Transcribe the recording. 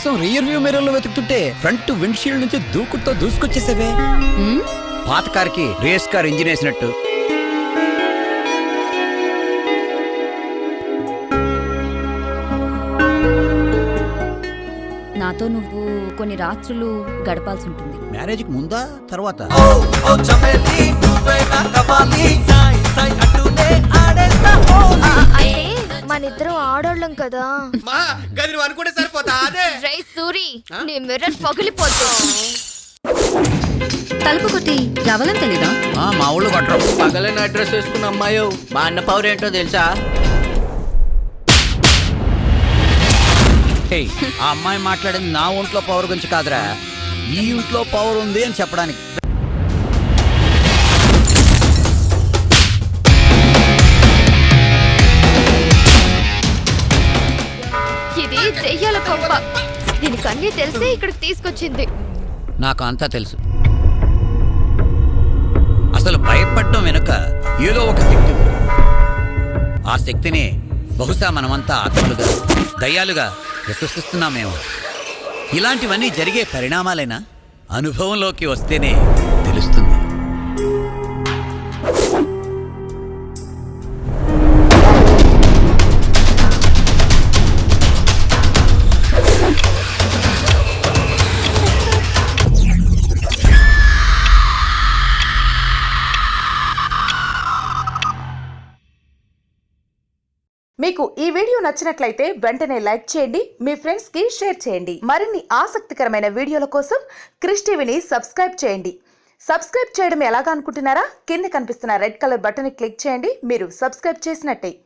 కోసం rear view mirror లో వెతుకుతుంటే front windshield నుంచి దూకుడుతో దూసుకొచ్చేసేవే. పాత కార్కి రేస్ కార్ ఇంజిన్ వేసినట్టు. నాతో నువ్వు కొన్ని రాత్రులు గడపాల్సి ఉంటుంది. మ్యారేజ్ కి ముందా తర్వాత? అంటే మనిద్దరం ఆడోళ్ళం కదా. అనుకుంటే సరిపోతా. రై సూరి, నీ మిర్రర్ పగిలిపోతా. తలుపు కొట్టి రావాలని తెలీదా? మా ఊళ్ళో కొట్టరు. పగలైన అడ్రస్ వేసుకున్న అమ్మాయి మా అన్న పవర్ ఏంటో తెలుసా? ఆ అమ్మాయి మాట్లాడింది నా ఒంట్లో పవర్ గురించి కాదురా, ఈ ఇంట్లో పవర్ ఉంది అని చెప్పడానికి. ఇది దెయ్యాల కొంప. దీనికి అన్నీ తెలిసే ఇక్కడికి తీసుకొచ్చింది. నాకు అంతా తెలుసు. అసలు భయపడడం వెనుక ఏదో ఒక శక్తి ఉంది. ఆ శక్తిని బహుశా మనమంతా ఆత్మలుగా, దయ్యాలుగా విశ్వసిస్తున్నామేమో. ఇలాంటివన్నీ జరిగే పరిణామాలైనా అనుభవంలోకి వస్తేనే తెలుస్తుంది. మీకు ఈ వీడియో నచ్చినట్లయితే వెంటనే లైక్ చేయండి, మీ ఫ్రెండ్స్ కి షేర్ చేయండి. మరిన్ని ఆసక్తికరమైన వీడియోల కోసం క్రిష్ టీవీని సబ్స్క్రైబ్ చేయండి. సబ్స్క్రైబ్ చేయడం ఎలాగా అనుకుంటున్నారా? కింద కనిపిస్తున్న రెడ్ కలర్ బటన్ క్లిక్ చేయండి. మీరు సబ్స్క్రైబ్ చేసినట్టే.